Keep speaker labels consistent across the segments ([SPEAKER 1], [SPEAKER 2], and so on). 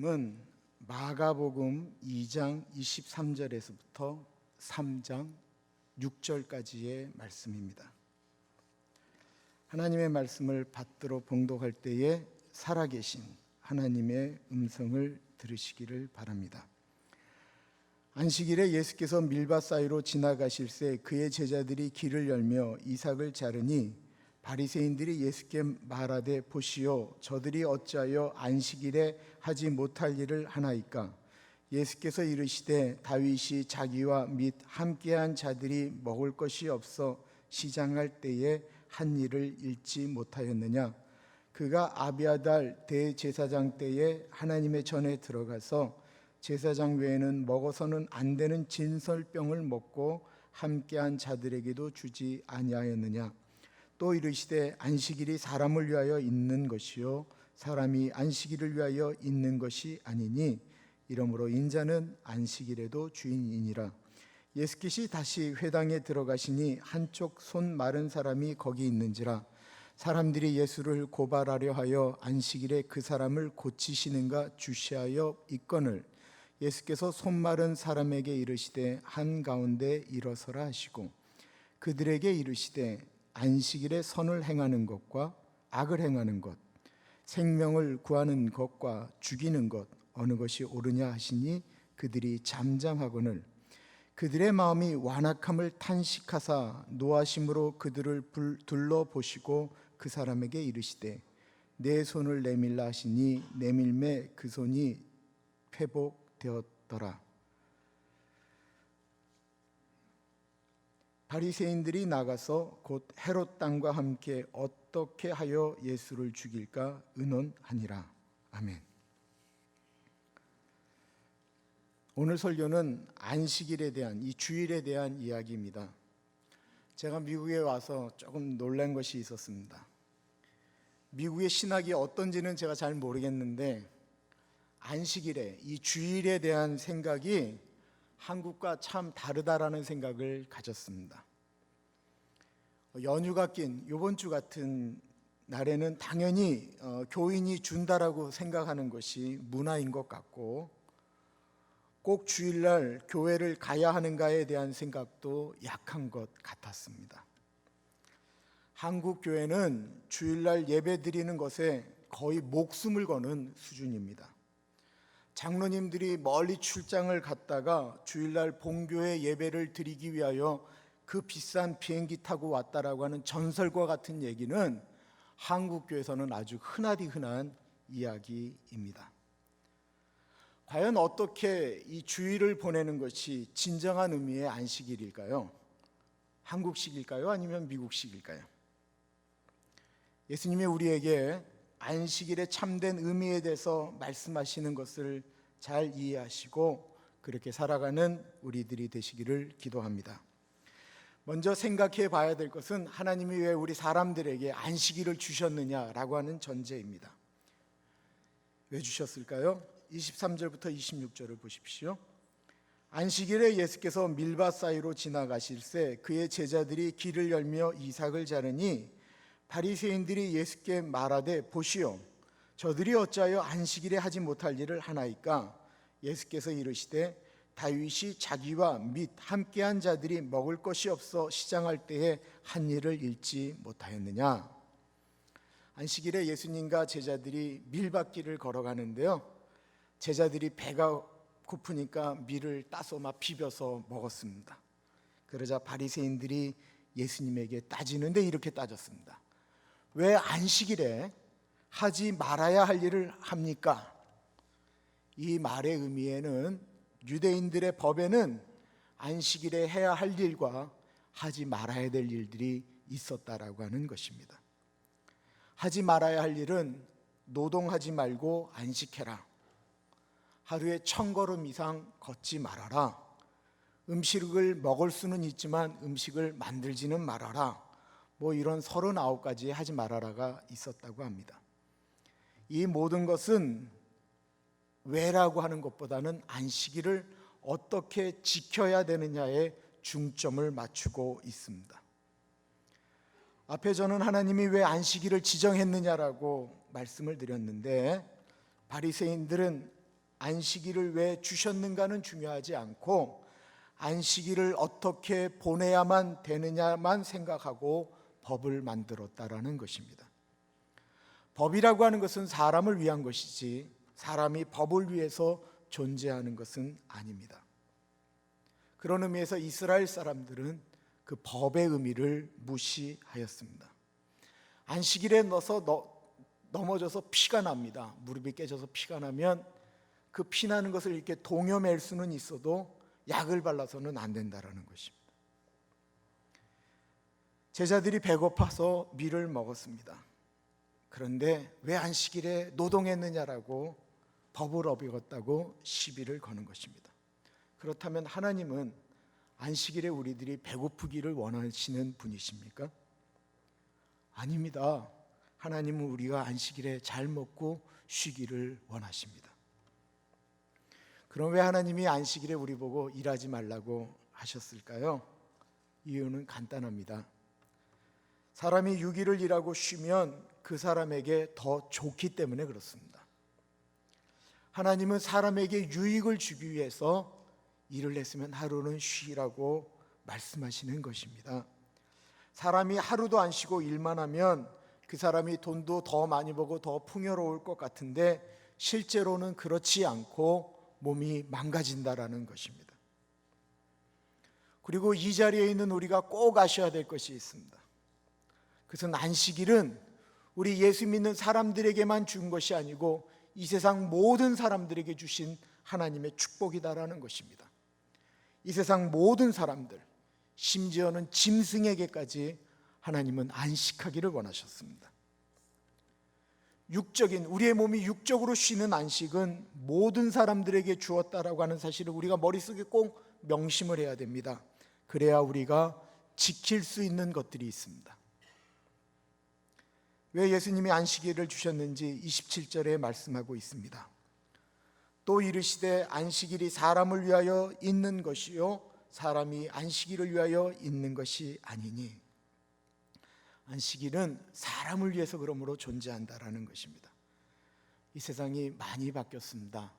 [SPEAKER 1] 은 마가복음 2장 23절에서부터 3장 6절까지의 말씀입니다. 하나님의 말씀을 받들어 봉독할 때에 살아계신 하나님의 음성을 들으시기를 바랍니다. 안식일에 예수께서 밀밭 사이로 지나가실새 그의 제자들이 길을 열며 이삭을 자르니 바리새인들이 예수께 말하되 보시오, 저들이 어찌하여 안식일에 하지 못할 일을 하나이까? 예수께서 이르시되 다윗이 자기와 및 함께한 자들이 먹을 것이 없어 시장할 때에 한 일을 잃지 못하였느냐? 그가 아비아달 대제사장 때에 하나님의 전에 들어가서 제사장 외에는 먹어서는 안 되는 진설병을 먹고 함께한 자들에게도 주지 아니하였느냐? 또 이르시되 안식일이 사람을 위하여 있는 것이요 사람이 안식일을 위하여 있는 것이 아니니 이러므로 인자는 안식일에도 주인이니라. 예수께서 다시 회당에 들어가시니 한쪽 손 마른 사람이 거기 있는지라. 사람들이 예수를 고발하려 하여 안식일에 그 사람을 고치시는가 주시하여 있거늘 예수께서 손 마른 사람에게 이르시되 한가운데 일어서라 하시고 그들에게 이르시되 안식일에 선을 행하는 것과 악을 행하는 것, 생명을 구하는 것과 죽이는 것 어느 것이 옳으냐 하시니 그들이 잠잠하거늘 그들의 마음이 완악함을 탄식하사 노하심으로 그들을 둘러보시고 그 사람에게 이르시되 내 손을 내밀라 하시니 내밀매 그 손이 회복되었더라. 바리새인들이 나가서 곧 헤롯 당과 함께 어떻게 하여 예수를 죽일까 의논하니라. 아멘. 오늘 설교는 안식일에 대한 이 주일에 대한 이야기입니다. 제가 미국에 와서 조금 놀란 것이 있었습니다. 미국의 신학이 어떤지는 제가 잘 모르겠는데 안식일에 이 주일에 대한 생각이 한국과 참 다르다라는 생각을 가졌습니다. 연휴가 낀 이번 주 같은 날에는 당연히 교인이 준다라고 생각하는 것이 문화인 것 같고 꼭 주일날 교회를 가야 하는가에 대한 생각도 약한 것 같았습니다. 한국 교회는 주일날 예배 드리는 것에 거의 목숨을 거는 수준입니다. 장로님들이 멀리 출장을 갔다가 주일날 본교회 예배를 드리기 위하여 그 비싼 비행기 타고 왔다라고 하는 전설과 같은 얘기는 한국 교회에서는 아주 흔하디 흔한 이야기입니다. 과연 어떻게 이 주일을 보내는 것이 진정한 의미의 안식일일까요? 한국식일까요? 아니면 미국식일까요? 예수님이 우리에게 안식일의 참된 의미에 대해서 말씀하시는 것을 잘 이해하시고 그렇게 살아가는 우리들이 되시기를 기도합니다. 먼저 생각해 봐야 될 것은 하나님이 왜 우리 사람들에게 안식일을 주셨느냐라고 하는 전제입니다. 왜 주셨을까요? 23절부터 26절을 보십시오. 안식일에 예수께서 밀밭 사이로 지나가실새 그의 제자들이 길을 열며 이삭을 자르니 바리새인들이 예수께 말하되 보시오, 저들이 어찌하여 안식일에 하지 못할 일을 하나이까? 예수께서 이르시되 다윗이 자기와 및 함께한 자들이 먹을 것이 없어 시장할 때에 한 일을 잃지 못하였느냐? 안식일에 예수님과 제자들이 밀밭길을 걸어가는데요, 제자들이 배가 고프니까 밀을 따서 막 비벼서 먹었습니다. 그러자 바리새인들이 예수님에게 따지는데 이렇게 따졌습니다. 왜 안식일에 하지 말아야 할 일을 합니까? 이 말의 의미에는 유대인들의 법에는 안식일에 해야 할 일과 하지 말아야 될 일들이 있었다라고 하는 것입니다. 하지 말아야 할 일은 노동하지 말고 안식해라. 하루에 1000걸음 이상 걷지 말아라. 음식을 먹을 수는 있지만 음식을 만들지는 말아라. 이런 39가지의 하지 말아라가 있었다고 합니다. 이 모든 것은 왜라고 하는 것보다는 안식일을 어떻게 지켜야 되느냐에 중점을 맞추고 있습니다. 앞에 저는 하나님이 왜 안식일을 지정했느냐라고 말씀을 드렸는데 바리새인들은 안식일을 왜 주셨는가는 중요하지 않고 안식일을 어떻게 보내야만 되느냐만 생각하고 법을 만들었다라는 것입니다. 법이라고 하는 것은 사람을 위한 것이지 사람이 법을 위해서 존재하는 것은 아닙니다. 그런 의미에서 이스라엘 사람들은 그 법의 의미를 무시하였습니다. 안식일에 넘어져서 피가 납니다. 무릎이 깨져서 피가 나면 그 피나는 것을 이렇게 동여맬 수는 있어도 약을 발라서는 안 된다라는 것입니다. 제자들이 배고파서 밀을 먹었습니다. 그런데 왜 안식일에 노동했느냐라고 법을 어겼다고 시비를 거는 것입니다. 그렇다면 하나님은 안식일에 우리들이 배고프기를 원하시는 분이십니까? 아닙니다. 하나님은 우리가 안식일에 잘 먹고 쉬기를 원하십니다. 그럼 왜 하나님이 안식일에 우리 보고 일하지 말라고 하셨을까요? 이유는 간단합니다. 사람이 6일을 일하고 쉬면 그 사람에게 더 좋기 때문에 그렇습니다. 하나님은 사람에게 유익을 주기 위해서 일을 했으면 하루는 쉬라고 말씀하시는 것입니다. 사람이 하루도 안 쉬고 일만 하면 그 사람이 돈도 더 많이 벌고 더 풍요로울 것 같은데 실제로는 그렇지 않고 몸이 망가진다라는 것입니다. 그리고 이 자리에 있는 우리가 꼭 아셔야 될 것이 있습니다. 그것은 안식일은 우리 예수 믿는 사람들에게만 준 것이 아니고 이 세상 모든 사람들에게 주신 하나님의 축복이다라는 것입니다. 이 세상 모든 사람들, 심지어는 짐승에게까지 하나님은 안식하기를 원하셨습니다. 우리의 몸이 육적으로 쉬는 안식은 모든 사람들에게 주었다라고 하는 사실을 우리가 머릿속에 꼭 명심을 해야 됩니다. 그래야 우리가 지킬 수 있는 것들이 있습니다. 왜 예수님이 안식일을 주셨는지 27절에 말씀하고 있습니다. 또 이르시되 안식일이 사람을 위하여 있는 것이요 사람이 안식일을 위하여 있는 것이 아니니. 안식일은 사람을 위해서 그러므로 존재한다라는 것입니다. 이 세상이 많이 바뀌었습니다.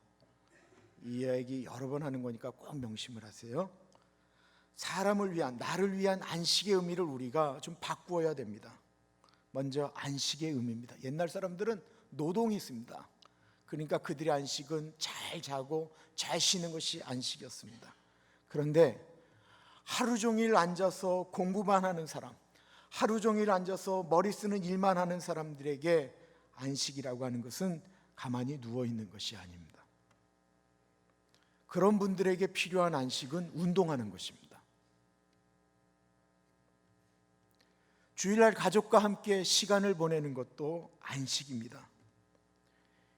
[SPEAKER 1] 이 이야기 여러 번 하는 거니까 꼭 명심을 하세요. 사람을 위한, 나를 위한 안식의 의미를 우리가 좀 바꾸어야 됩니다. 먼저 안식의 의미입니다. 옛날 사람들은 노동이 있습니다. 그러니까 그들의 안식은 잘 자고 잘 쉬는 것이 안식이었습니다. 그런데 하루 종일 앉아서 공부만 하는 사람, 하루 종일 앉아서 머리 쓰는 일만 하는 사람들에게 안식이라고 하는 것은 가만히 누워 있는 것이 아닙니다. 그런 분들에게 필요한 안식은 운동하는 것입니다. 주일날 가족과 함께 시간을 보내는 것도 안식입니다.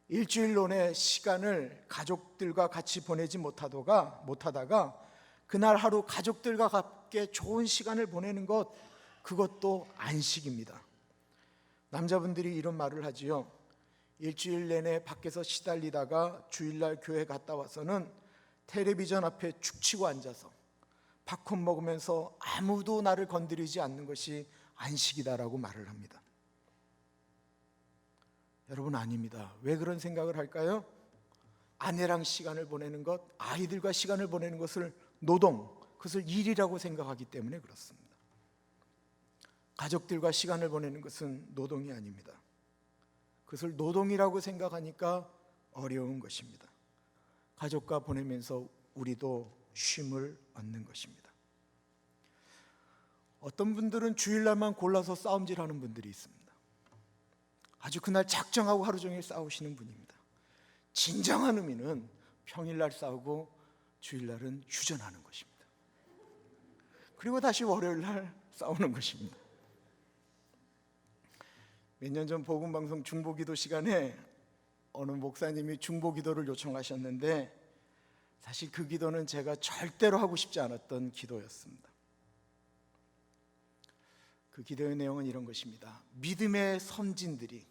[SPEAKER 1] 일주일 내내 시간을 가족들과 같이 보내지 못하다가 그날 하루 가족들과 함께 좋은 시간을 보내는 것, 그것도 안식입니다. 남자분들이 이런 말을 하지요. 일주일 내내 밖에서 시달리다가 주일날 교회 갔다 와서는 텔레비전 앞에 축치고 앉아서 팝콘 먹으면서 아무도 나를 건드리지 않는 것이 안식이다라고 말을 합니다. 여러분, 아닙니다. 왜 그런 생각을 할까요? 아내랑 시간을 보내는 것, 아이들과 시간을 보내는 것을 그것을 일이라고 생각하기 때문에 그렇습니다. 가족들과 시간을 보내는 것은 노동이 아닙니다. 그것을 노동이라고 생각하니까 어려운 것입니다. 가족과 보내면서 우리도 쉼을 얻는 것입니다. 어떤 분들은 주일날만 골라서 싸움질하는 분들이 있습니다. 아주 그날 작정하고 하루 종일 싸우시는 분입니다. 진정한 의미는 평일날 싸우고 주일날은 휴전하는 것입니다. 그리고 다시 월요일날 싸우는 것입니다. 몇 년 전 복음방송 중보기도 시간에 어느 목사님이 중보기도를 요청하셨는데 사실 그 기도는 제가 절대로 하고 싶지 않았던 기도였습니다. 그 기도의 내용은 이런 것입니다. 믿음의 선진들이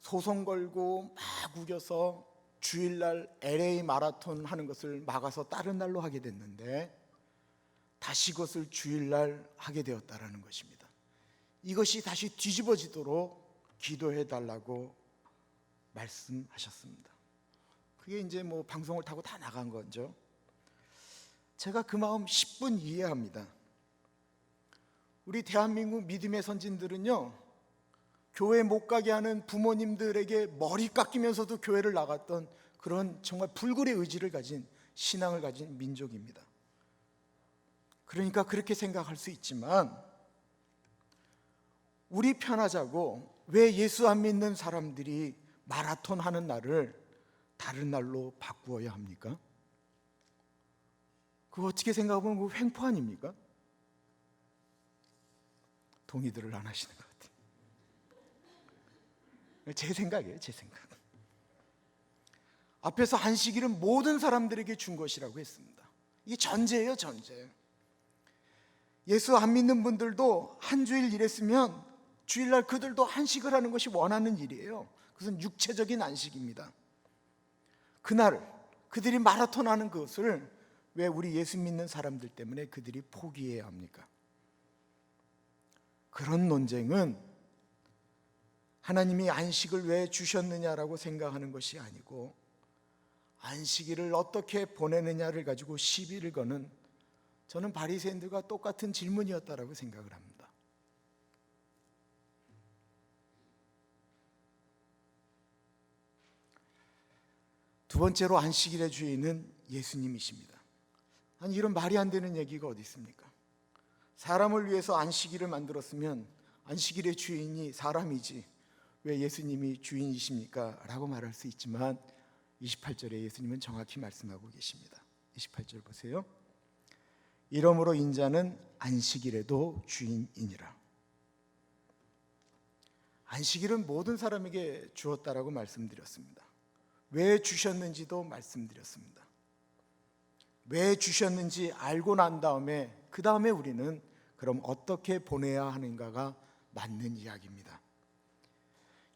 [SPEAKER 1] 소송 걸고 막 우겨서 주일날 LA 마라톤 하는 것을 막아서 다른 날로 하게 됐는데 다시 그것을 주일날 하게 되었다라는 것입니다. 이것이 다시 뒤집어지도록 기도해 달라고 말씀하셨습니다. 그게 이제 뭐 방송을 타고 다 나간 거죠. 제가 그 마음 10분 이해합니다. 우리 대한민국 믿음의 선진들은요, 교회 못 가게 하는 부모님들에게 머리 깎이면서도 교회를 나갔던 그런 정말 불굴의 의지를 가진, 신앙을 가진 민족입니다. 그러니까 그렇게 생각할 수 있지만, 우리 편하자고 왜 예수 안 믿는 사람들이 마라톤 하는 날을 다른 날로 바꾸어야 합니까? 그거 어떻게 생각하면 그 횡포 아닙니까? 동의들을 안 하시는 것 같아요. 제 생각이에요, 제 생각. 앞에서 안식일은 모든 사람들에게 준 것이라고 했습니다. 이게 전제예요, 전제. 예수 안 믿는 분들도 한 주일 일했으면 주일날 그들도 안식을 하는 것이 원하는 일이에요. 그것은 육체적인 안식입니다. 그날 그들이 마라톤 하는 것을 왜 우리 예수 믿는 사람들 때문에 그들이 포기해야 합니까? 그런 논쟁은 하나님이 안식을 왜 주셨느냐라고 생각하는 것이 아니고, 안식일을 어떻게 보내느냐를 가지고 시비를 거는, 저는 바리새인들과 똑같은 질문이었다라고 생각을 합니다. 두 번째로 안식일의 주인은 예수님이십니다. 아니, 이런 말이 안 되는 얘기가 어디 있습니까? 사람을 위해서 안식일을 만들었으면 안식일의 주인이 사람이지 왜 예수님이 주인이십니까? 라고 말할 수 있지만 28절에 예수님은 정확히 말씀하고 계십니다. 28절 보세요. 이러므로 인자는 안식일에도 주인이니라. 안식일은 모든 사람에게 주었다라고 말씀드렸습니다. 왜 주셨는지도 말씀드렸습니다. 왜 주셨는지 알고 난 다음에 그 다음에 우리는 그럼 어떻게 보내야 하는가가 맞는 이야기입니다.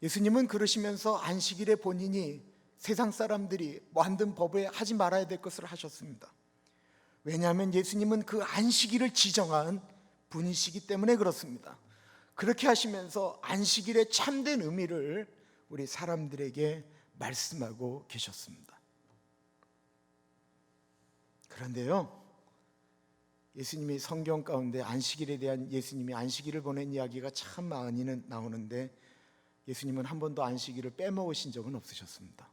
[SPEAKER 1] 예수님은 그러시면서 안식일에 본인이 세상 사람들이 만든 법에 하지 말아야 될 것을 하셨습니다. 왜냐하면 예수님은 그 안식일을 지정한 분이시기 때문에 그렇습니다. 그렇게 하시면서 안식일의 참된 의미를 우리 사람들에게 말씀하고 계셨습니다. 그런데요, 예수님이 성경 가운데 안식일에 대한 예수님이 안식일을 보낸 이야기가 참 많이는 나오는데 예수님은 한 번도 안식일을 빼먹으신 적은 없으셨습니다.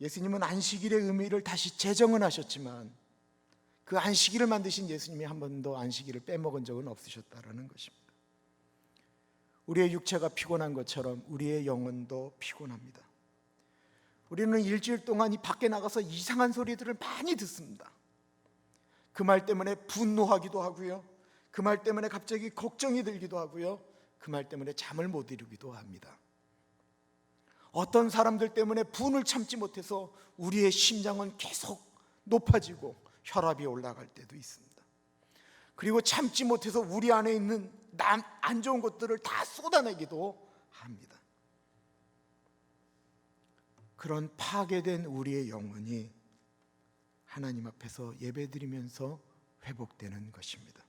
[SPEAKER 1] 예수님은 안식일의 의미를 다시 재정은 하셨지만 그 안식일을 만드신 예수님이 한 번도 안식일을 빼먹은 적은 없으셨다라는 것입니다. 우리의 육체가 피곤한 것처럼 우리의 영혼도 피곤합니다. 우리는 일주일 동안 이 밖에 나가서 이상한 소리들을 많이 듣습니다. 그 말 때문에 분노하기도 하고요, 그 말 때문에 갑자기 걱정이 들기도 하고요, 그 말 때문에 잠을 못 이루기도 합니다. 어떤 사람들 때문에 분을 참지 못해서 우리의 심장은 계속 높아지고 혈압이 올라갈 때도 있습니다. 그리고 참지 못해서 우리 안에 있는 안 좋은 것들을 다 쏟아내기도 합니다. 그런 파괴된 우리의 영혼이 하나님 앞에서 예배드리면서 회복되는 것입니다.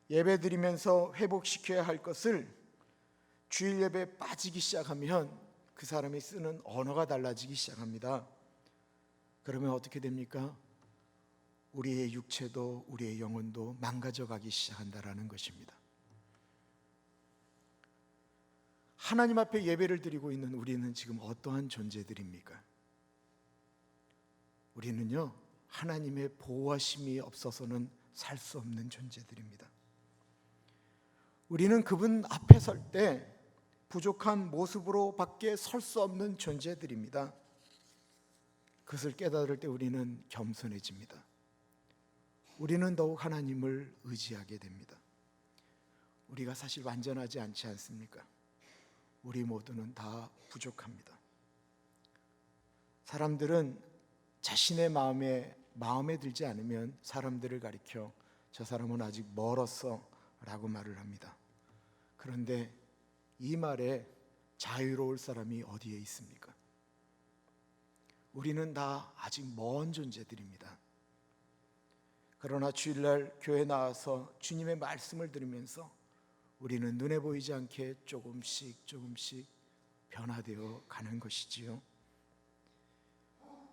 [SPEAKER 1] 예배드리면서 회복시켜야 할 것을 주일 예배에 빠지기 시작하면 그 사람이 쓰는 언어가 달라지기 시작합니다. 그러면 어떻게 됩니까? 우리의 육체도 우리의 영혼도 망가져가기 시작한다라는 것입니다. 하나님 앞에 예배를 드리고 있는 우리는 지금 어떠한 존재들입니까? 우리는요, 하나님의 보호하심이 없어서는 살 수 없는 존재들입니다. 우리는 그분 앞에 설 때 부족한 모습으로 밖에 설 수 없는 존재들입니다. 그것을 깨달을 때 우리는 겸손해집니다. 우리는 더욱 하나님을 의지하게 됩니다. 우리가 사실 완전하지 않지 않습니까? 우리 모두는 다 부족합니다. 사람들은 자신의 마음에 들지 않으면 사람들을 가리켜 저 사람은 아직 멀었어 라고 말을 합니다. 그런데 이 말에 자유로울 사람이 어디에 있습니까? 우리는 다 아직 먼 존재들입니다. 그러나 주일날 교회 나와서 주님의 말씀을 들으면서 우리는 눈에 보이지 않게 조금씩 변화되어 가는 것이지요.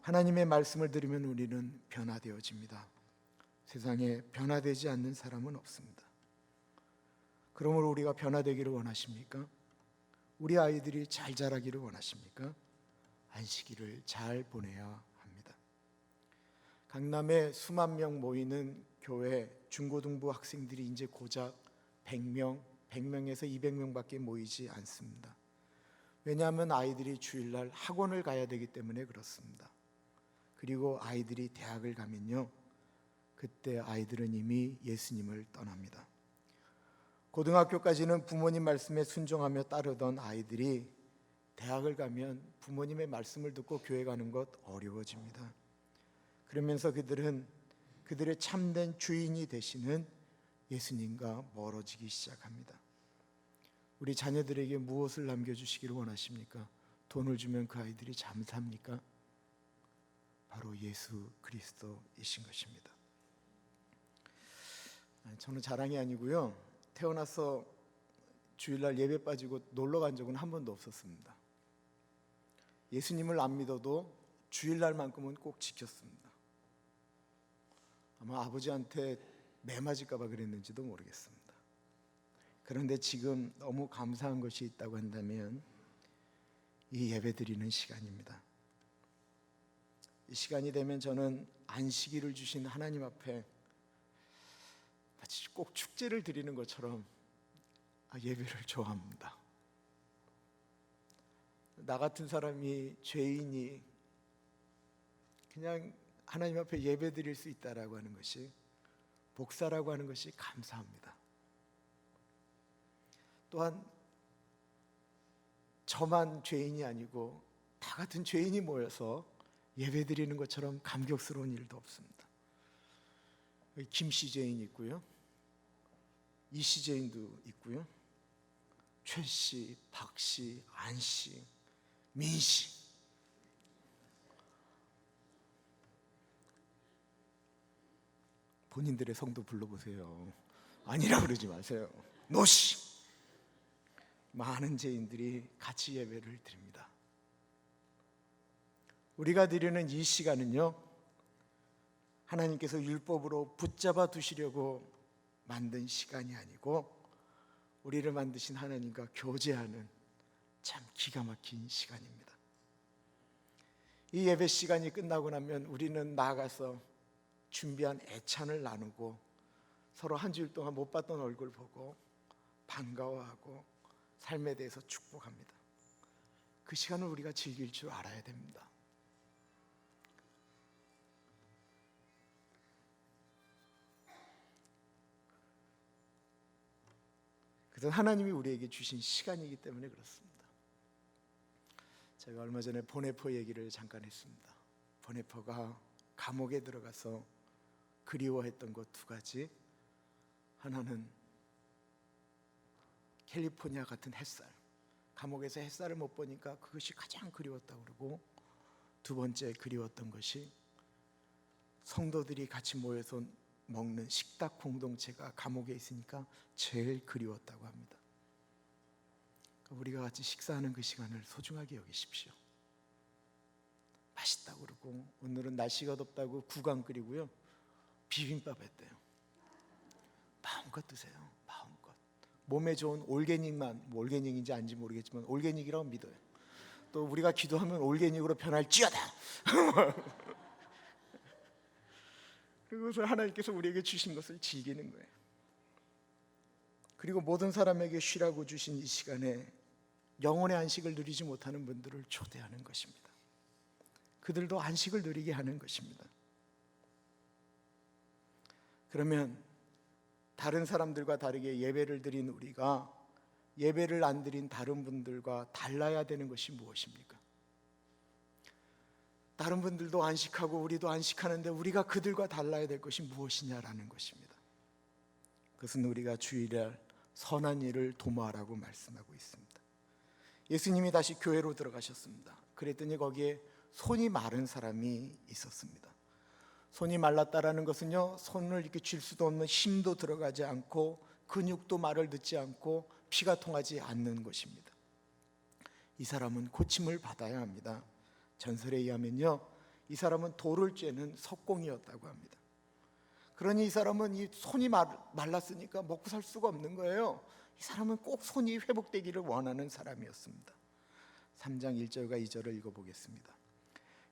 [SPEAKER 1] 하나님의 말씀을 들으면 우리는 변화되어집니다. 세상에 변화되지 않는 사람은 없습니다. 그러므로 우리가 변화되기를 원하십니까? 우리 아이들이 잘 자라기를 원하십니까? 안식일을 잘 보내야 합니다. 강남에 수만 명 모이는 교회 중고등부 학생들이 이제 고작 100명에서 200명밖에 모이지 않습니다. 왜냐하면 아이들이 주일날 학원을 가야 되기 때문에 그렇습니다. 그리고 아이들이 대학을 가면요, 그때 아이들은 이미 예수님을 떠납니다. 고등학교까지는 부모님 말씀에 순종하며 따르던 아이들이 대학을 가면 부모님의 말씀을 듣고 교회 가는 것 어려워집니다. 그러면서 그들은 그들의 참된 주인이 되시는 예수님과 멀어지기 시작합니다. 우리 자녀들에게 무엇을 남겨주시기를 원하십니까? 돈을 주면 그 아이들이 잠삽니까? 바로 예수 그리스도이신 것입니다. 저는 자랑이 아니고요, 태어나서 주일날 예배 빠지고 놀러 간 적은 한 번도 없었습니다. 예수님을 안 믿어도 주일날만큼은 꼭 지켰습니다. 아마 아버지한테 매 맞을까 봐 그랬는지도 모르겠습니다. 그런데 지금 너무 감사한 것이 있다고 한다면 이 예배 드리는 시간입니다. 이 시간이 되면 저는 안식일을 주신 하나님 앞에 마치 꼭 축제를 드리는 것처럼 예배를 좋아합니다. 나 같은 사람이, 죄인이 그냥 하나님 앞에 예배 드릴 수 있다라고 하는 것이, 복사라고 하는 것이 감사합니다. 또한 저만 죄인이 아니고 다 같은 죄인이 모여서 예배 드리는 것처럼 감격스러운 일도 없습니다. 김씨 죄인 있고요, 이씨 죄인도 있고요, 최씨, 박씨, 안씨, 민씨, 본인들의 성도 불러보세요. 아니라 그러지 마세요. 노씨, 많은 죄인들이 같이 예배를 드립니다. 우리가 드리는 이 시간은요, 하나님께서 율법으로 붙잡아 두시려고 만든 시간이 아니고 우리를 만드신 하나님과 교제하는 참 기가 막힌 시간입니다. 이 예배 시간이 끝나고 나면 우리는 나아가서 준비한 애찬을 나누고 서로 한 주일 동안 못 봤던 얼굴 보고 반가워하고 삶에 대해서 축복합니다. 그 시간을 우리가 즐길 줄 알아야 됩니다. 그것은 하나님이 우리에게 주신 시간이기 때문에 그렇습니다. 제가 얼마 전에 보네포 얘기를 잠깐 했습니다. 보네포가 감옥에 들어가서 그리워했던 것 두 가지, 하나는 캘리포니아 같은 햇살, 감옥에서 햇살을 못 보니까 그것이 가장 그리웠다고 그러고, 두 번째 그리웠던 것이 성도들이 같이 모여서 먹는 식탁 공동체가 감옥에 있으니까 제일 그리웠다고 합니다. 우리가 같이 식사하는 그 시간을 소중하게 여기십시오. 맛있다고 그러고, 오늘은 날씨가 덥다고 구강 끓이고요, 비빔밥 했대요. 마음껏 드세요. 마음껏. 몸에 좋은 올게닉만, 뭐 올게닉인지 아닌지 모르겠지만 올게닉이라고 믿어요. 또 우리가 기도하면 올게닉으로 변할지어다. 그것을 하나님께서 우리에게 주신 것을 즐기는 거예요. 그리고 모든 사람에게 쉬라고 주신 이 시간에 영혼의 안식을 누리지 못하는 분들을 초대하는 것입니다. 그들도 안식을 누리게 하는 것입니다. 그러면 다른 사람들과 다르게 예배를 드린 우리가 예배를 안 드린 다른 분들과 달라야 되는 것이 무엇입니까? 다른 분들도 안식하고 우리도 안식하는데 우리가 그들과 달라야 될 것이 무엇이냐라는 것입니다. 그것은 우리가 주일날 선한 일을 도모하라고 말씀하고 있습니다. 예수님이 다시 교회로 들어가셨습니다. 그랬더니 거기에 손이 마른 사람이 있었습니다. 손이 말랐다라는 것은요, 손을 이렇게 쥘 수도 없는 힘도 들어가지 않고 근육도 말을 듣지 않고 피가 통하지 않는 것입니다. 이 사람은 고침을 받아야 합니다. 전설에 의하면요, 이 사람은 돌을 쬐는 석공이었다고 합니다. 그러니 이 사람은 이 손이 말랐으니까 먹고 살 수가 없는 거예요. 이 사람은 꼭 손이 회복되기를 원하는 사람이었습니다. 3장 1절과 2절을 읽어보겠습니다.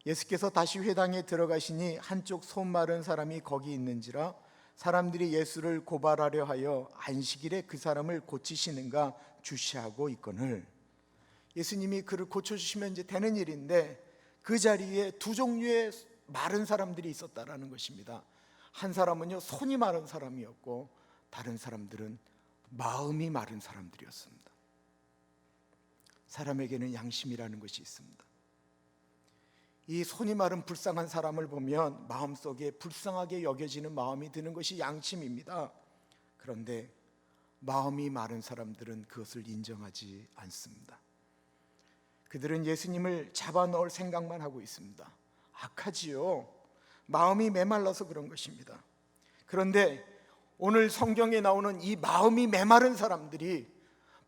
[SPEAKER 1] 예수께서 다시 회당에 들어가시니 한쪽 손 마른 사람이 거기 있는지라 사람들이 예수를 고발하려 하여 안식일에 그 사람을 고치시는가 주시하고 있거늘. 예수님이 그를 고쳐주시면 이제 되는 일인데 그 자리에 두 종류의 마른 사람들이 있었다라는 것입니다. 한 사람은요, 손이 마른 사람이었고 다른 사람들은 마음이 마른 사람들이었습니다. 사람에게는 양심이라는 것이 있습니다. 이 손이 마른 불쌍한 사람을 보면 마음속에 불쌍하게 여겨지는 마음이 드는 것이 양심입니다. 그런데 마음이 마른 사람들은 그것을 인정하지 않습니다. 그들은 예수님을 잡아넣을 생각만 하고 있습니다. 악하지요. 마음이 메말라서 그런 것입니다. 그런데 오늘 성경에 나오는 이 마음이 메마른 사람들이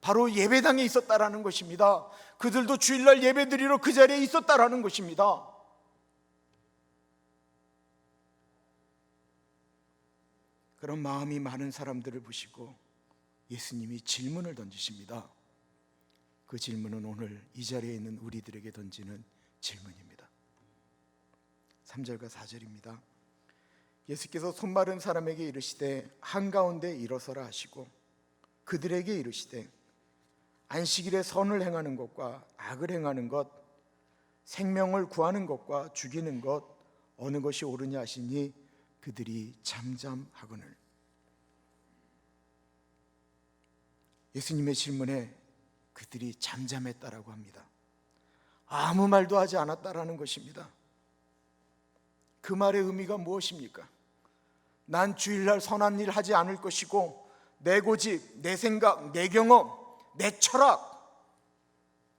[SPEAKER 1] 바로 예배당에 있었다라는 것입니다. 그들도 주일날 예배드리러 그 자리에 있었다라는 것입니다. 그런 마음이 많은 사람들을 보시고 예수님이 질문을 던지십니다. 그 질문은 오늘 이 자리에 있는 우리들에게 던지는 질문입니다. 3절과 4절입니다. 예수께서 손 마른 사람에게 이르시되 한가운데 일어서라 하시고 그들에게 이르시되 안식일에 선을 행하는 것과 악을 행하는 것, 생명을 구하는 것과 죽이는 것 어느 것이 옳으냐 하시니 그들이 잠잠하거늘. 예수님의 질문에 그들이 잠잠했다라고 합니다. 아무 말도 하지 않았다라는 것입니다. 그 말의 의미가 무엇입니까? 난 주일날 선한 일 하지 않을 것이고 내 고집, 내 생각, 내 경험, 내 철학,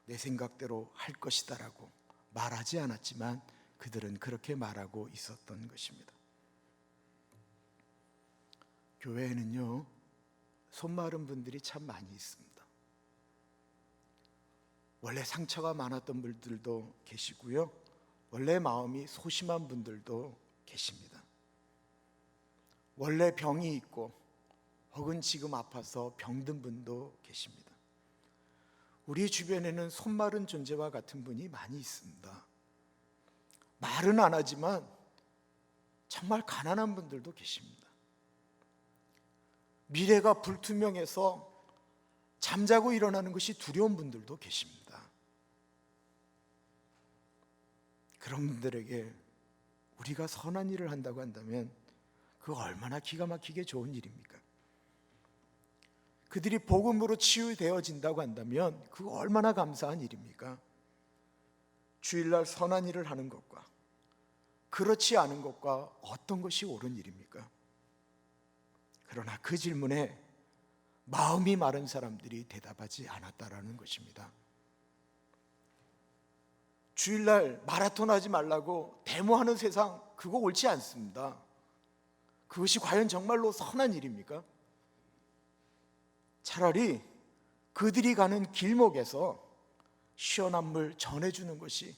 [SPEAKER 1] 내 생각대로 할 것이다라고 말하지 않았지만 그들은 그렇게 말하고 있었던 것입니다. 교회에는요, 손 마른 분들이 참 많이 있습니다. 원래 상처가 많았던 분들도 계시고요, 원래 마음이 소심한 분들도 계십니다. 원래 병이 있고 혹은 지금 아파서 병든 분도 계십니다. 우리 주변에는 손 마른 존재와 같은 분이 많이 있습니다. 말은 안 하지만 정말 가난한 분들도 계십니다. 미래가 불투명해서 잠자고 일어나는 것이 두려운 분들도 계십니다. 그런 분들에게 우리가 선한 일을 한다고 한다면 그거 얼마나 기가 막히게 좋은 일입니까? 그들이 복음으로 치유되어진다고 한다면 그거 얼마나 감사한 일입니까? 주일날 선한 일을 하는 것과 그렇지 않은 것과 어떤 것이 옳은 일입니까? 그러나 그 질문에 마음이 마른 사람들이 대답하지 않았다라는 것입니다. 주일날 마라톤 하지 말라고 데모하는 세상, 그거 옳지 않습니다. 그것이 과연 정말로 선한 일입니까? 차라리 그들이 가는 길목에서 시원한 물 전해주는 것이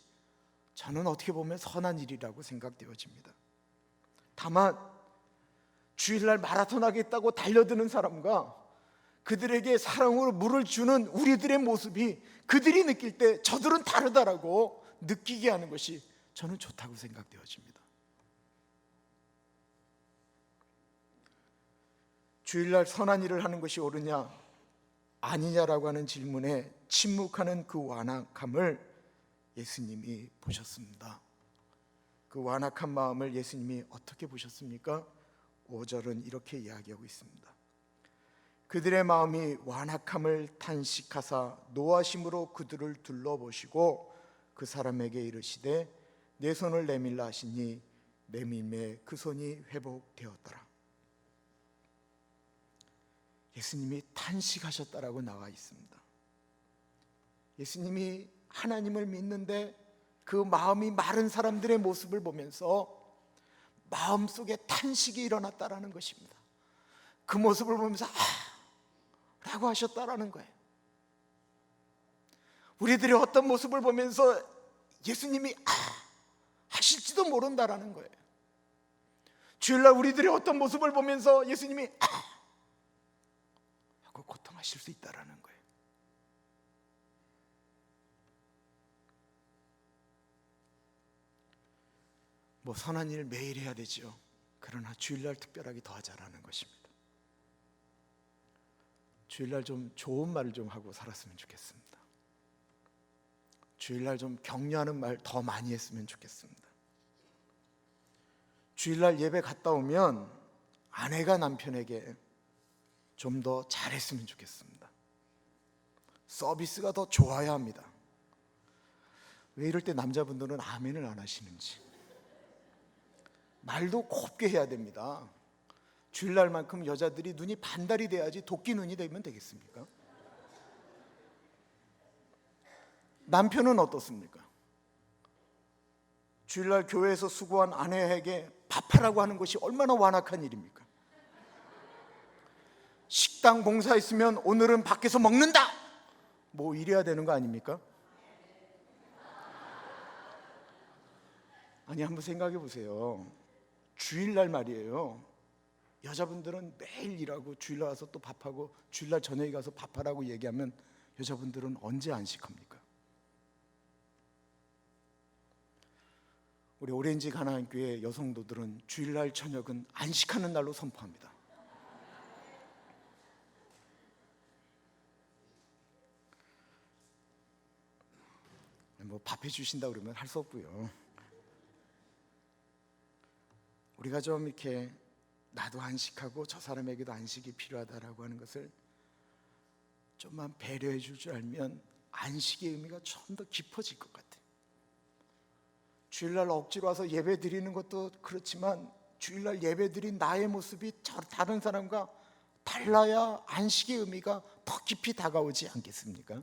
[SPEAKER 1] 저는 어떻게 보면 선한 일이라고 생각되어집니다. 다만 주일날 마라톤 하겠다고 달려드는 사람과 그들에게 사랑으로 물을 주는 우리들의 모습이 그들이 느낄 때 저들은 다르다라고 느끼게 하는 것이 저는 좋다고 생각되어집니다. 주일날 선한 일을 하는 것이 옳으냐 아니냐라고 하는 질문에 침묵하는 그 완악함을 예수님이 보셨습니다. 그 완악한 마음을 예수님이 어떻게 보셨습니까? 5절은 이렇게 이야기하고 있습니다. 그들의 마음이 완악함을 탄식하사 노하심으로 그들을 둘러보시고 그 사람에게 이르시되 내 손을 내밀라 하시니 내밀매 그 손이 회복되었더라. 예수님이 탄식하셨다라고 나와 있습니다. 예수님이 하나님을 믿는데 그 마음이 마른 사람들의 모습을 보면서 마음속에 탄식이 일어났다라는 것입니다. 그 모습을 보면서 라고 하셨다라는 거예요. 우리들의 어떤 모습을 보면서 예수님이 하실지도 모른다라는 거예요. 주일날 우리들의 어떤 모습을 보면서 예수님이 하고 고통하실 수 있다라는 거예요. 뭐 선한 일 매일 해야 되죠. 그러나 주일날 특별하게 더 하자라는 것입니다. 주일날 좀 좋은 말을 좀 하고 살았으면 좋겠습니다. 주일날 좀 격려하는 말 더 많이 했으면 좋겠습니다. 주일날 예배 갔다 오면 아내가 남편에게 좀 더 잘했으면 좋겠습니다. 서비스가 더 좋아야 합니다. 왜 이럴 때 남자분들은 아멘을 안 하시는지. 말도 곱게 해야 됩니다. 주일날만큼 여자들이 눈이 반달이 돼야지 도끼 눈이 되면 되겠습니까? 남편은 어떻습니까? 주일날 교회에서 수고한 아내에게 밥하라고 하는 것이 얼마나 완악한 일입니까? 식당 봉사했으면 오늘은 밖에서 먹는다! 뭐 이래야 되는 거 아닙니까? 아니, 한번 생각해 보세요. 주일날 말이에요. 여자분들은 매일 일하고 주일날 와서 또 밥하고 주일날 저녁에 가서 밥하라고 얘기하면 여자분들은 언제 안식합니까? 우리 오렌지 가나안교회 여성도들은 주일날 저녁은 안식하는 날로 선포합니다. 뭐 밥해 주신다 그러면 할 수 없고요. 우리가 좀 이렇게 나도 안식하고 저 사람에게도 안식이 필요하다라고 하는 것을 좀만 배려해 줄 줄 알면 안식의 의미가 좀 더 깊어질 것 같아요. 주일날 억지로 와서 예배 드리는 것도 그렇지만 주일날 예배 드린 나의 모습이 다른 사람과 달라야 안식의 의미가 더 깊이 다가오지 않겠습니까?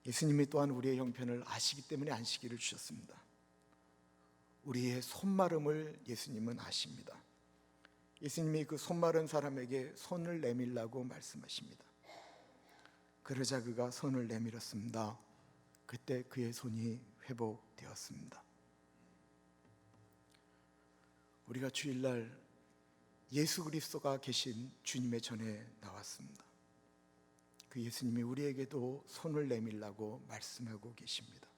[SPEAKER 1] 예수님이 또한 우리의 형편을 아시기 때문에 안식일을 주셨습니다. 우리의 손마름을 예수님은 아십니다. 예수님이 그 손마른 사람에게 손을 내밀라고 말씀하십니다. 그러자 그가 손을 내밀었습니다. 그때 그의 손이 회복되었습니다. 우리가 주일날 예수 그리스도가 계신 주님의 전에 나왔습니다. 그 예수님이 우리에게도 손을 내밀라고 말씀하고 계십니다.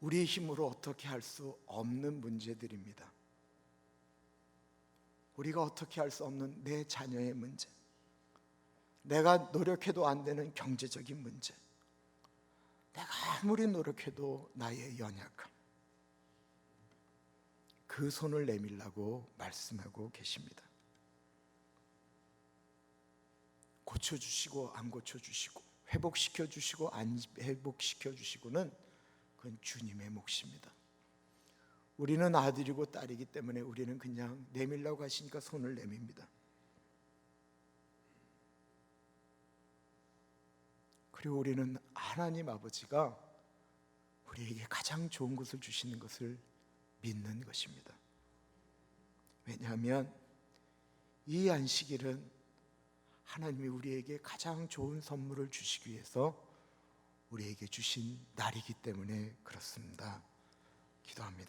[SPEAKER 1] 우리의 힘으로 어떻게 할 수 없는 문제들입니다. 우리가 어떻게 할 수 없는 내 자녀의 문제, 내가 노력해도 안 되는 경제적인 문제, 내가 아무리 노력해도 나의 연약함, 그 손을 내밀라고 말씀하고 계십니다. 고쳐주시고 안 고쳐주시고, 회복시켜주시고 안 회복시켜주시고는 그건 주님의 몫입니다. 우리는 아들이고 딸이기 때문에 우리는 그냥 내밀라고 하시니까 손을 내밉니다. 그리고 우리는 하나님 아버지가 우리에게 가장 좋은 것을 주시는 것을 믿는 것입니다. 왜냐하면 이 안식일은 하나님이 우리에게 가장 좋은 선물을 주시기 위해서 우리에게 주신 날이기 때문에 그렇습니다. 기도합니다.